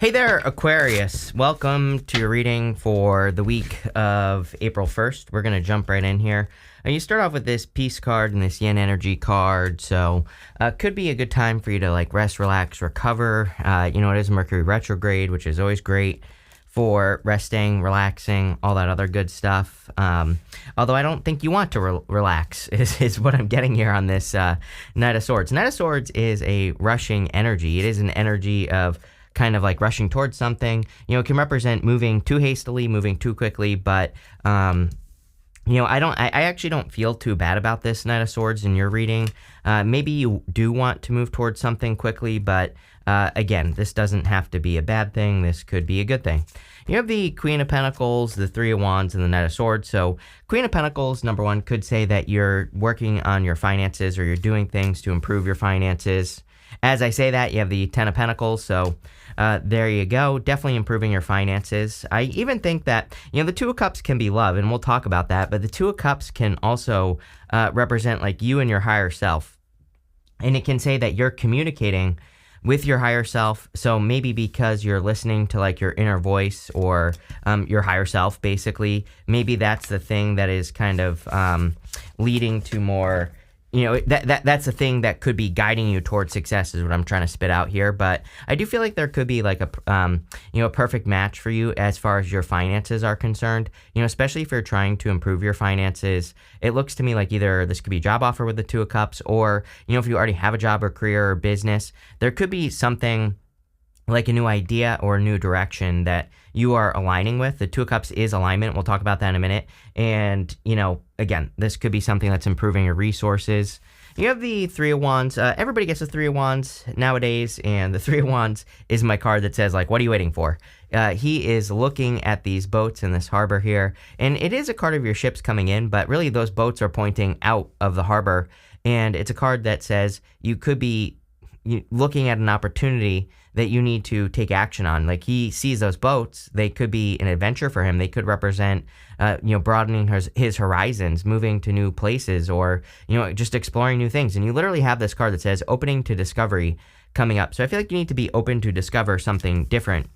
Hey there, Aquarius. Welcome to your reading for the week of April 1st. We're going to jump right in here. You start off with this peace card and this yin energy card, so could be a good time for you to rest, relax, recover. It is Mercury retrograde, which is always great for resting, relaxing, all that other good stuff. Although I don't think you want to relax is what I'm getting here on this Knight of Swords. Knight of Swords is a rushing energy. It is an energy of kind of like rushing towards something. It can represent moving too hastily, moving too quickly, but I actually don't feel too bad about this Knight of Swords in your reading. Maybe you do want to move towards something quickly, but again, this doesn't have to be a bad thing. This could be a good thing. You have the Queen of Pentacles, the Three of Wands, and the Knight of Swords. So Queen of Pentacles, number one, could say that you're working on your finances or you're doing things to improve your finances. As I say that, you have the Ten of Pentacles, so there you go. Definitely improving your finances. I even think that, the Two of Cups can be love, and we'll talk about that, but the Two of Cups can also represent you and your higher self. And it can say that you're communicating with your higher self, so maybe because you're listening to your inner voice or your higher self, basically, maybe that's the thing that is kind of leading to more... that's the thing that could be guiding you towards success is what I'm trying to spit out here. But I do feel like there could be a perfect match for you as far as your finances are concerned, especially if you're trying to improve your finances. It looks to me like either this could be a job offer with the Two of Cups or, if you already have a job or career or business, there could be something like a new idea or a new direction that you are aligning with. The Two of Cups is alignment. We'll talk about that in a minute. And, again, this could be something that's improving your resources. You have the Three of Wands. Everybody gets the Three of Wands nowadays, and the Three of Wands is my card that says, what are you waiting for? He is looking at these boats in this harbor here, and it is a card of your ships coming in, but really those boats are pointing out of the harbor, and it's a card that says you could be looking at an opportunity that you need to take action on. He sees those boats, they could be an adventure for him. They could represent, broadening his horizons, moving to new places, or, just exploring new things. And you literally have this card that says opening to discovery coming up. So I feel like you need to be open to discover something different.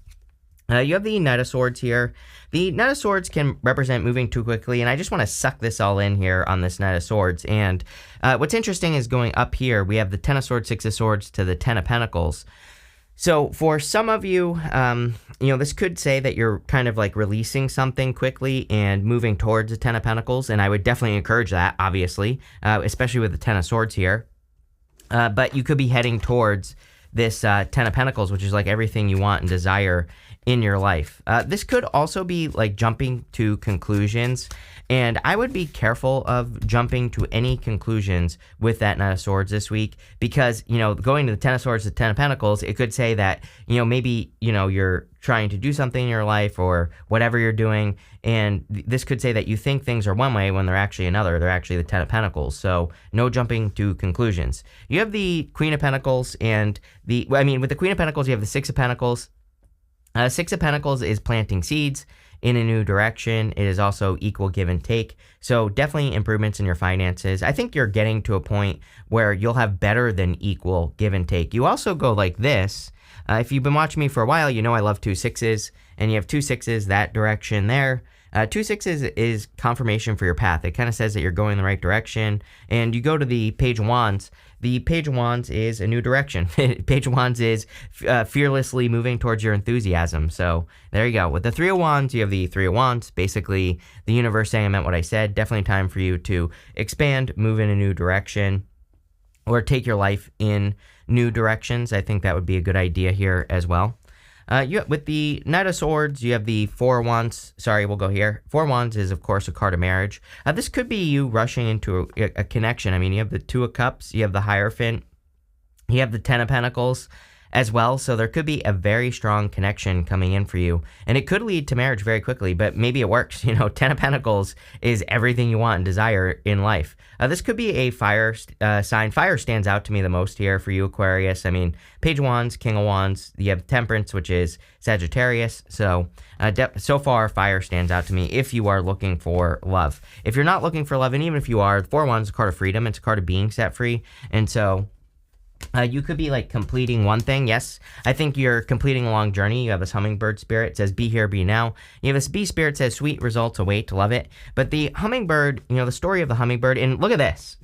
You have the Knight of Swords here. The Knight of Swords can represent moving too quickly, and I just want to suck this all in here on this Knight of Swords. And what's interesting is going up here, we have the Ten of Swords, Six of Swords to the Ten of Pentacles. So for some of you, this could say that you're kind of releasing something quickly and moving towards the Ten of Pentacles, and I would definitely encourage that, obviously, especially with the Ten of Swords here. But you could be heading towards this Ten of Pentacles, which is everything you want and desire in your life. This could also be jumping to conclusions, and I would be careful of jumping to any conclusions with that Knight of Swords this week, because going to the Ten of Swords to Ten of Pentacles, it could say that maybe you're trying to do something in your life or whatever you're doing, and this could say that you think things are one way when they're actually another. They're actually the Ten of Pentacles, so no jumping to conclusions. You have the Queen of Pentacles and with the Queen of Pentacles, you have the Six of Pentacles. Six of Pentacles is planting seeds in a new direction. It is also equal give and take. So definitely improvements in your finances. I think you're getting to a point where you'll have better than equal give and take. You also go like this. If you've been watching me for a while, I love 2 6s, and you have 2 6s that direction there. 2 6s is confirmation for your path. It kind of says that you're going in the right direction. And you go to the Page of Wands. The Page of Wands is a new direction. Page of Wands is fearlessly moving towards your enthusiasm. So there you go. With the Three of Wands, you have the Three of Wands. Basically, the universe saying I meant what I said. Definitely time for you to expand, move in a new direction, or take your life in new directions. I think that would be a good idea here as well. With the Knight of Swords, you have the Four of Wands. Sorry, we'll go here. Four of Wands is, of course, a card of marriage. This could be you rushing into a connection. You have the Two of Cups, you have the Hierophant, you have the Ten of Pentacles as well. So there could be a very strong connection coming in for you. And it could lead to marriage very quickly, but maybe it works. Ten of Pentacles is everything you want and desire in life. This could be a fire sign. Fire stands out to me the most here for you, Aquarius. Page of Wands, King of Wands. You have Temperance, which is Sagittarius. So so far, fire stands out to me if you are looking for love. If you're not looking for love, and even if you are, the Four of Wands is a card of freedom. It's a card of being set free. And so You could be like completing one thing. Yes, I think you're completing a long journey. You have this hummingbird spirit. It says, be here, be now. You have this bee spirit, says, sweet results await. Love it. But the hummingbird, the story of the hummingbird, and look at this.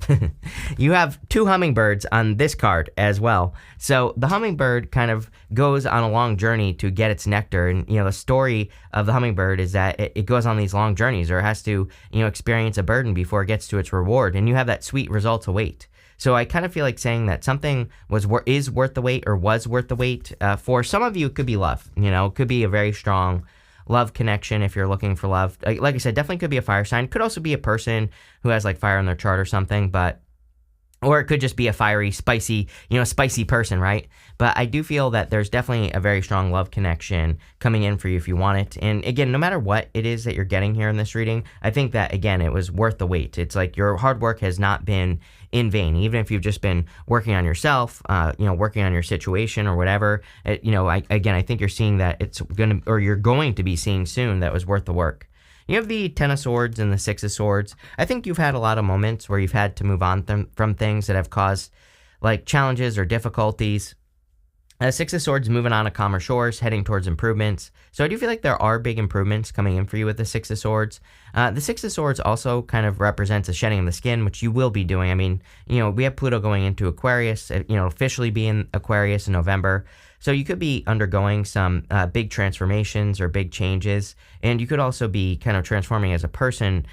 You have 2 hummingbirds on this card as well. So the hummingbird kind of goes on a long journey to get its nectar. And, the story of the hummingbird is that it goes on these long journeys, or it has to, experience a burden before it gets to its reward. And you have that sweet results await. So I kind of feel like saying that something is worth the wait, or was worth the wait. For some of you, it could be love. It could be a very strong love connection if you're looking for love. Like I said, definitely could be a fire sign. Could also be a person who has like fire in their chart or something, or it could just be a fiery, spicy, spicy person, right? But I do feel that there's definitely a very strong love connection coming in for you if you want it. And again, no matter what it is that you're getting here in this reading, I think that, again, it was worth the wait. It's like your hard work has not been in vain, even if you've just been working on yourself, working on your situation or whatever. I think you're seeing that you're going to be seeing soon that was worth the work. You have the Ten of Swords and the Six of Swords. I think you've had a lot of moments where you've had to move on from things that have caused like challenges or difficulties. Six of Swords moving on to calmer shores, heading towards improvements. So I do feel like there are big improvements coming in for you with the Six of Swords. The Six of Swords also kind of represents a shedding of the skin, which you will be doing. I mean, we have Pluto going into Aquarius, officially be in Aquarius in November. So you could be undergoing some big transformations or big changes. And you could also be kind of transforming as a person,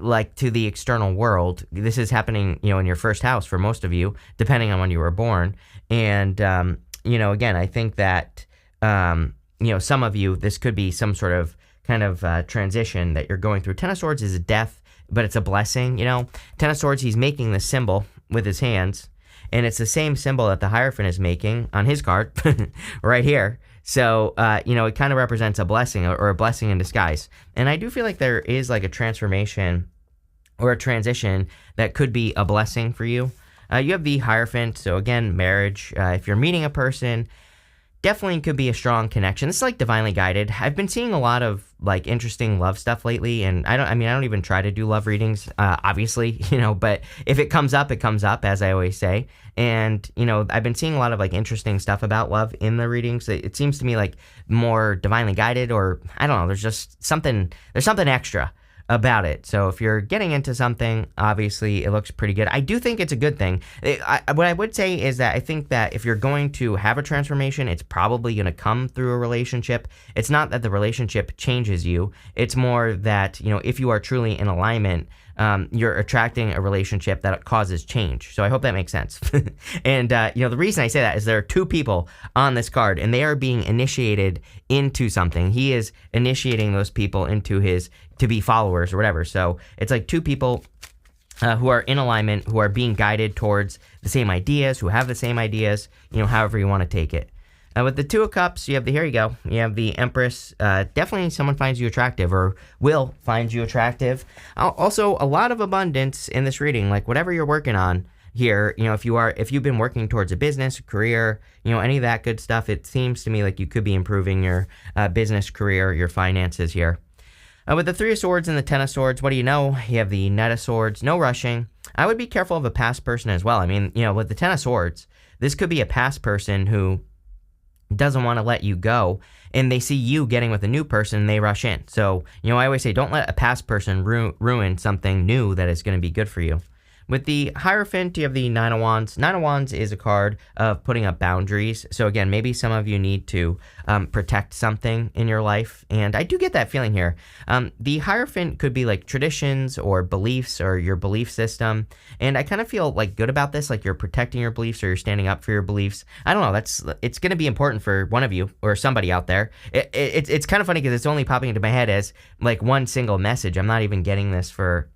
like to the external world. This is happening, in your first house for most of you, depending on when you were born. And, again, I think that, some of you, this could be some sort of kind of transition that you're going through. Ten of Swords is a death, but it's a blessing, Ten of Swords, he's making this symbol with his hands, and it's the same symbol that the Hierophant is making on his card right here. So, it kind of represents a blessing or a blessing in disguise. And I do feel like there is like a transformation or a transition that could be a blessing for you. You have the Hierophant, so again, marriage. If you're meeting a person, definitely could be a strong connection. This is like divinely guided. I've been seeing a lot of like interesting love stuff lately, and I don't even try to do love readings, obviously, but if it comes up, as I always say. And, I've been seeing a lot of like interesting stuff about love in the readings. It seems to me like more divinely guided, or I don't know, there's something extra about it. So if you're getting into something, obviously it looks pretty good. I do think it's a good thing. What I would say is that I think that if you're going to have a transformation, it's probably going to come through a relationship. It's not that the relationship changes you. It's more that, if you are truly in alignment, you're attracting a relationship that causes change. So I hope that makes sense. And, the reason I say that is there are 2 people on this card, and they are being initiated into something. He is initiating those people into to be followers or whatever. So it's like 2 people who are in alignment, who are being guided towards the same ideas, who have the same ideas, however you want to take it. With the Two of Cups, here you go. You have the Empress. Definitely someone finds you attractive or will find you attractive. Also, a lot of abundance in this reading, like whatever you're working on here, if you've been working towards a business, career, any of that good stuff, it seems to me like you could be improving your business, career, your finances here. With the Three of Swords and the Ten of Swords, what do you know? You have the Knight of Swords, no rushing. I would be careful of a past person as well. I mean, with the Ten of Swords, this could be a past person who doesn't want to let you go, and they see you getting with a new person and they rush in. So, I always say don't let a past person ruin something new that is going to be good for you. With the Hierophant, you have the Nine of Wands. Nine of Wands is a card of putting up boundaries. So again, maybe some of you need to protect something in your life. And I do get that feeling here. The Hierophant could be like traditions or beliefs or your belief system. And I kind of feel like good about this, like you're protecting your beliefs or you're standing up for your beliefs. I don't know. It's going to be important for one of you or somebody out there. It's kind of funny because it's only popping into my head as like one single message. I'm not even getting this for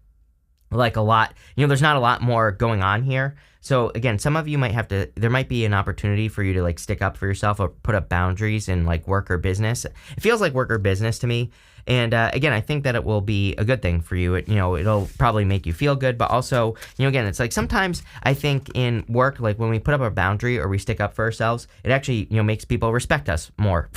like a lot, there's not a lot more going on here. So again, some of you there might be an opportunity for you to like stick up for yourself or put up boundaries in like work or business. It feels like work or business to me. And again, I think that it will be a good thing for you. It'll probably make you feel good, but also, again, it's like sometimes I think in work, like when we put up a boundary or we stick up for ourselves, it actually, makes people respect us more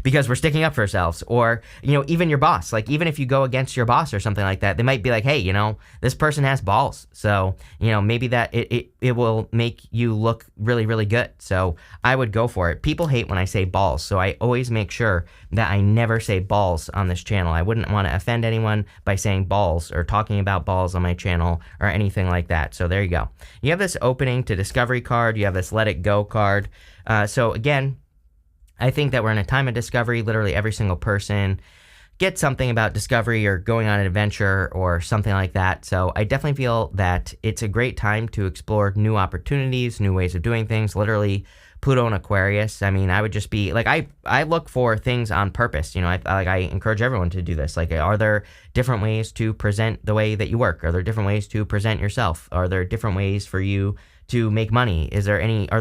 because we're sticking up for ourselves. Or, even your boss, like even if you go against your boss or something like that, they might be like, hey, this person has balls. So, maybe that it it will make you look really, really good. So I would go for it. People hate when I say balls, so I always make sure that I never say balls on this channel. I wouldn't want to offend anyone by saying balls or talking about balls on my channel or anything like that. So there you go. You have this opening to discovery card. You have this let it go card. So again, I think that we're in a time of discovery. Literally every single person get something about discovery or going on an adventure or something like that. So I definitely feel that it's a great time to explore new opportunities, new ways of doing things. Literally Pluto and Aquarius. I mean, I would just be like, I look for things on purpose. You know, I encourage everyone to do this. Like, are there different ways to present the way that you work? Are there different ways to present yourself? Are there different ways for you to make money? Are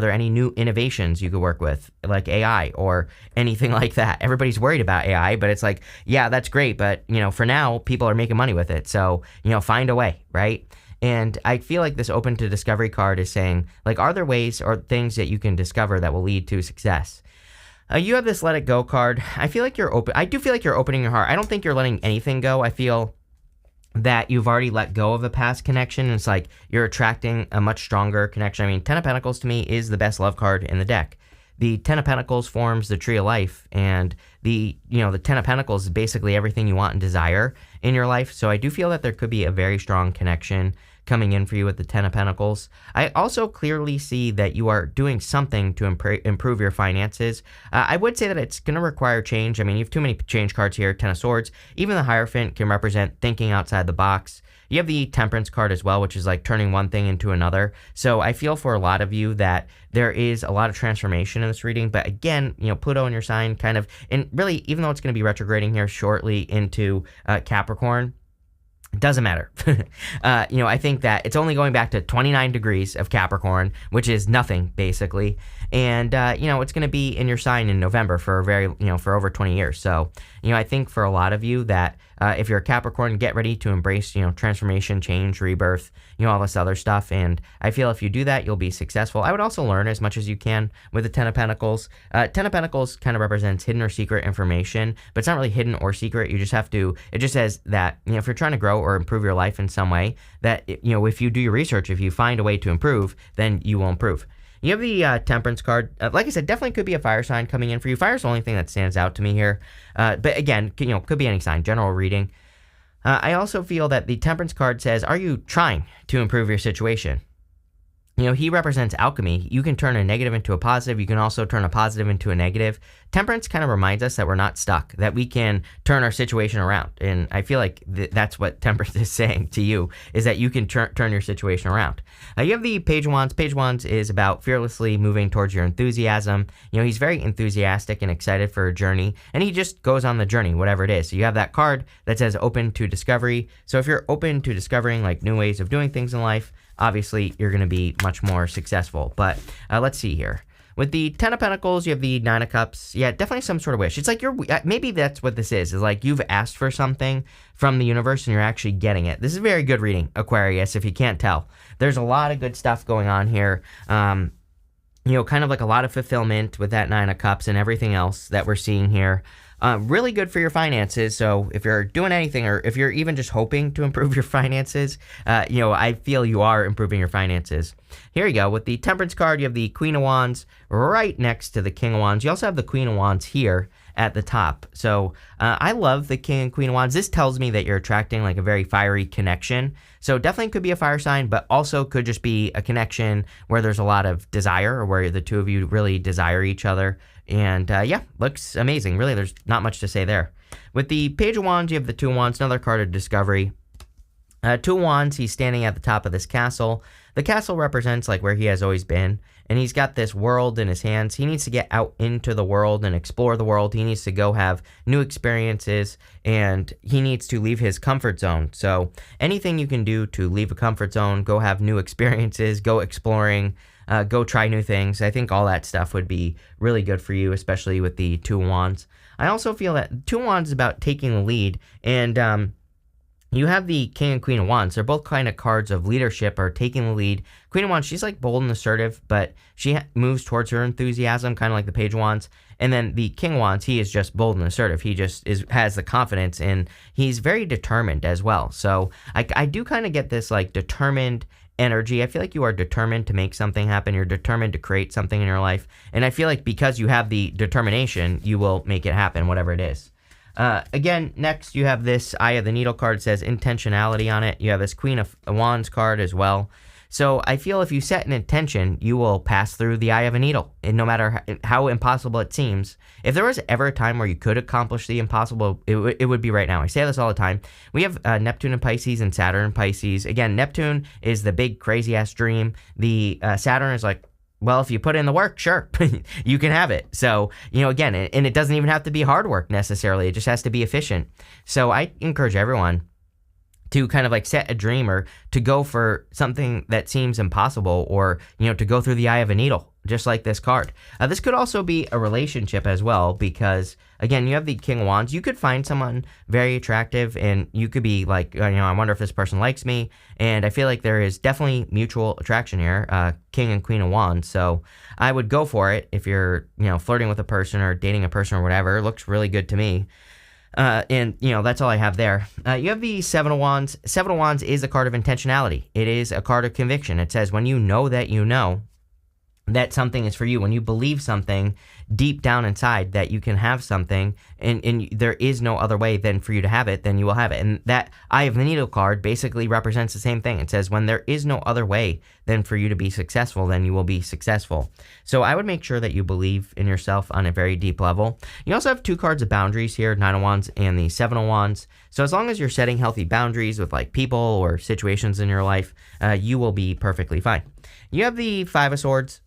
there any new innovations you could work with, like AI or anything like that? Everybody's worried about AI, but it's like, yeah, that's great, but you know, for now, people are making money with it. So, you know, find a way, right? And I feel like this open to discovery card is saying, like, are there ways or things that you can discover that will lead to success? You have this let it go card. I feel like you're open. I do feel like you're opening your heart. I don't think you're letting anything go. I feel that you've already let go of a past connection. It's like you're attracting a much stronger connection. I mean, Ten of Pentacles to me is the best love card in the deck. The Ten of Pentacles forms the Tree of Life, and the Ten of Pentacles is basically everything you want and desire in your life. So I do feel that there could be a very strong connection coming in for you with the Ten of Pentacles. I also clearly see that you are doing something to improve your finances. I would say that it's going to require change. I mean, you have too many change cards here. Ten of Swords. Even the Hierophant can represent thinking outside the box. You have the Temperance card as well, which is like turning one thing into another. So I feel for a lot of you that there is a lot of transformation in this reading. But again, you know, Pluto in your sign kind of, and really, even though it's going to be retrograding here shortly into Capricorn, doesn't matter. You know, I think that it's only going back to 29 degrees of Capricorn, which is nothing basically. And, you know, it's going to be in your sign in November for for over 20 years. So, you know, I think for a lot of you that if you're a Capricorn, get ready to embrace, you know, transformation, change, rebirth, you know, all this other stuff. And I feel if you do that, you'll be successful. I would also learn as much as you can with the Ten of Pentacles. Ten of Pentacles kind of represents hidden or secret information, but it's not really hidden or secret. You just have to, it just says that, you know, if you're trying to grow or improve your life in some way, that, you know, if you do your research, if you find a way to improve, then you will improve. You have the Temperance card. Like I said, definitely could be a fire sign coming in for you. Fire is the only thing that stands out to me here. But again, you know, could be any sign, general reading. I also feel that the Temperance card says, are you trying to improve your situation? You know, he represents alchemy. You can turn a negative into a positive. You can also turn a positive into a negative. Temperance kind of reminds us that we're not stuck, that we can turn our situation around. And I feel like that's what Temperance is saying to you, is that you can turn your situation around. You have the Page of Wands. Page of Wands is about fearlessly moving towards your enthusiasm. You know, he's very enthusiastic and excited for a journey, and he just goes on the journey, whatever it is. So you have that card that says open to discovery. So if you're open to discovering like new ways of doing things in life, obviously you're going to be much more successful. But let's see here. With the Ten of Pentacles, you have the Nine of Cups. Yeah, definitely some sort of wish. It's like maybe that's what this is like you've asked for something from the universe and you're actually getting it. This is very good reading, Aquarius, if you can't tell. There's a lot of good stuff going on here. You know, kind of like a lot of fulfillment with that Nine of Cups and everything else that we're seeing here. Really good for your finances. So if you're doing anything, or if you're even just hoping to improve your finances, you know, I feel you are improving your finances. Here you go. With the Temperance card, you have the Queen of Wands right next to the King of Wands. You also have the Queen of Wands here at the top. So I love the King and Queen of Wands. This tells me that you're attracting like a very fiery connection. So definitely could be a fire sign, but also could just be a connection where there's a lot of desire, or where the two of you really desire each other. And yeah, looks amazing. Really, there's not much to say there. With the Page of Wands, you have the Two of Wands, another card of discovery. Two of Wands, he's standing at the top of this castle. The castle represents like where he has always been, and he's got this world in his hands. He needs to get out into the world and explore the world. He needs to go have new experiences, and he needs to leave his comfort zone. So anything you can do to leave a comfort zone, go have new experiences, go exploring, go try new things. I think all that stuff would be really good for you, especially with the Two of Wands. I also feel that Two of Wands is about taking the lead, and you have the King and Queen of Wands. They're both kind of cards of leadership or taking the lead. Queen of Wands, she's like bold and assertive, but she moves towards her enthusiasm, kind of like the Page of Wands. And then the King of Wands, he is just bold and assertive. He just has the confidence, and he's very determined as well. So I do kind of get this like determined energy. I feel like you are determined to make something happen. You're determined to create something in your life. And I feel like because you have the determination, you will make it happen, whatever it is. Again, next you have this Eye of the Needle card. It says intentionality on it. You have this Queen of Wands card as well. So I feel if you set an intention, you will pass through the eye of a needle, and no matter how impossible it seems. If there was ever a time where you could accomplish the impossible, it would be right now. I say this all the time. We have Neptune in Pisces and Saturn in Pisces. Again, Neptune is the big crazy-ass dream. The Saturn is like, well, if you put in the work, sure, you can have it. So, again, and it doesn't even have to be hard work necessarily. It just has to be efficient. So I encourage everyone to kind of like set a dream or to go for something that seems impossible, or, to go through the eye of a needle, just like this card. This could also be a relationship as well, because again, you have the King of Wands. You could find someone very attractive and you could be like, I wonder if this person likes me. And I feel like there is definitely mutual attraction here, King and Queen of Wands. So I would go for it if you're, flirting with a person or dating a person or whatever. It looks really good to me. And that's all I have there. You have the Seven of Wands. Seven of Wands is a card of intentionality. It is a card of conviction. It says when you know that something is for you, when you believe something deep down inside that you can have something, and there is no other way than for you to have it, then you will have it. And that Eye of the Needle card basically represents the same thing. It says when there is no other way than for you to be successful, then you will be successful. So I would make sure that you believe in yourself on a very deep level. You also have two cards of boundaries here, Nine of Wands and the Seven of Wands. So as long as you're setting healthy boundaries with like people or situations in your life, you will be perfectly fine. You have the Five of Swords.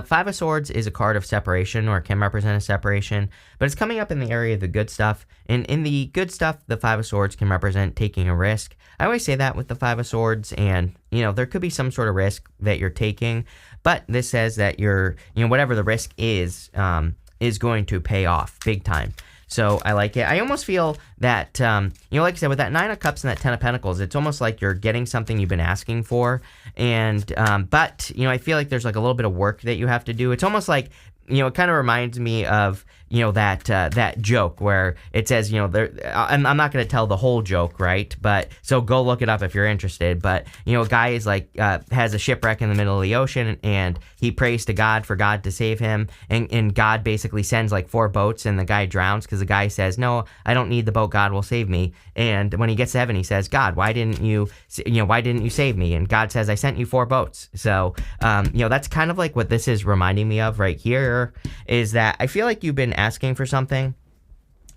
Five of Swords is a card of separation, or can represent a separation, but it's coming up in the area of the good stuff. And in the good stuff, the Five of Swords can represent taking a risk. I always say that with the Five of Swords, and there could be some sort of risk that you're taking, but this says that you're, whatever the risk is going to pay off big time. So I like it. I almost feel that, like I said, with that Nine of Cups and that Ten of Pentacles, it's almost like you're getting something you've been asking for. And, but, I feel like there's like a little bit of work that you have to do. It's almost like, it kind of reminds me of, that joke where it says, I'm not going to tell the whole joke, right? But so go look it up if you're interested. But, a guy is like, has a shipwreck in the middle of the ocean, and he prays to God for God to save him. And God basically sends like 4 boats, and the guy drowns because the guy says, no, I don't need the boat. God will save me. And when he gets to heaven, he says, God, why didn't you save me? And God says, I sent you 4 boats. So, that's kind of like what this is reminding me of right here, is that I feel like you've been asking for something,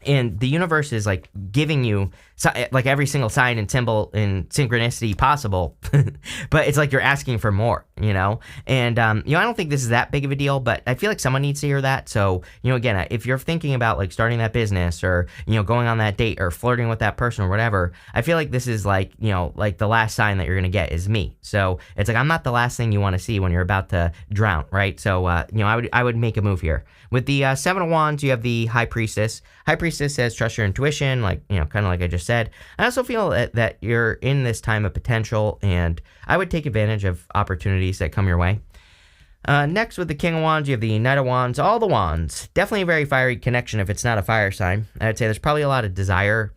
and the universe is like giving you like every single sign and symbol and synchronicity possible, but it's like you're asking for more, and I don't think this is that big of a deal, but I feel like someone needs to hear that. So, again, if you're thinking about like starting that business, or, going on that date, or flirting with that person or whatever, I feel like this is like, like the last sign that you're going to get is me. So it's like, I'm not the last thing you want to see when you're about to drown, right? So, I would make a move here. With the Seven of Wands, you have the High Priestess. High Priestess says trust your intuition, like, kind of like I just said. I also feel that you're in this time of potential, and I would take advantage of opportunities that come your way. Next, with the King of Wands, you have the Knight of Wands. All the Wands. Definitely a very fiery connection if it's not a fire sign. I would say there's probably a lot of desire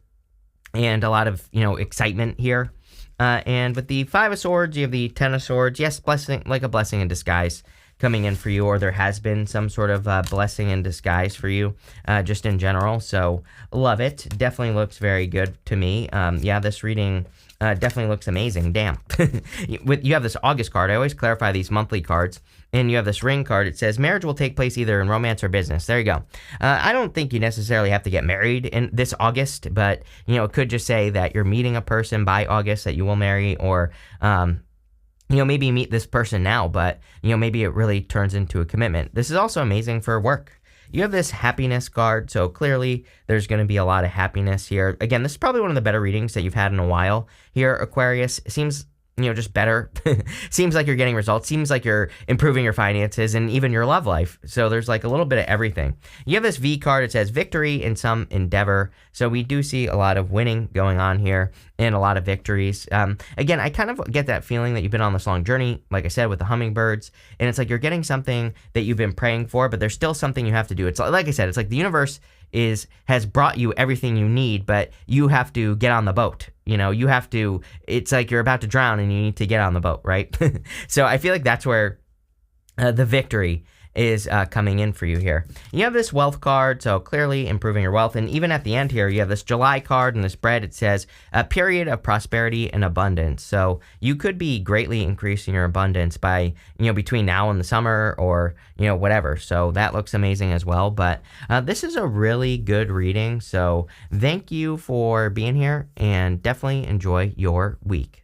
and a lot of, excitement here. And with the Five of Swords, you have the Ten of Swords. Yes, blessing, like a blessing in disguise coming in for you, or there has been some sort of blessing in disguise for you, just in general. So love it. Definitely looks very good to me. This reading definitely looks amazing. Damn. You have this August card. I always clarify these monthly cards. And you have this ring card. It says marriage will take place either in romance or business. There you go. I don't think you necessarily have to get married in this August, but it could just say that you're meeting a person by August that you will marry, or maybe you meet this person now, but, maybe it really turns into a commitment. This is also amazing for work. You have this happiness card, so clearly there's going to be a lot of happiness here. Again, this is probably one of the better readings that you've had in a while here, Aquarius. It seems, just better. Seems like you're getting results. Seems like you're improving your finances and even your love life. So there's like a little bit of everything. You have this V card. It says victory in some endeavor. So we do see a lot of winning going on here and a lot of victories. Again, I kind of get that feeling that you've been on this long journey, like I said, with the hummingbirds. And it's like you're getting something that you've been praying for, but there's still something you have to do. It's like I said, it's like the universe has brought you everything you need, but you have to get on the boat. You have to, it's like you're about to drown and you need to get on the boat, right? So I feel like that's where the victory is coming in for you here. You have this wealth card, so clearly improving your wealth. And even at the end here, you have this July card and this spread. It says a period of prosperity and abundance. So you could be greatly increasing your abundance by, between now and the summer or, whatever. So that looks amazing as well. But this is a really good reading. So thank you for being here and definitely enjoy your week.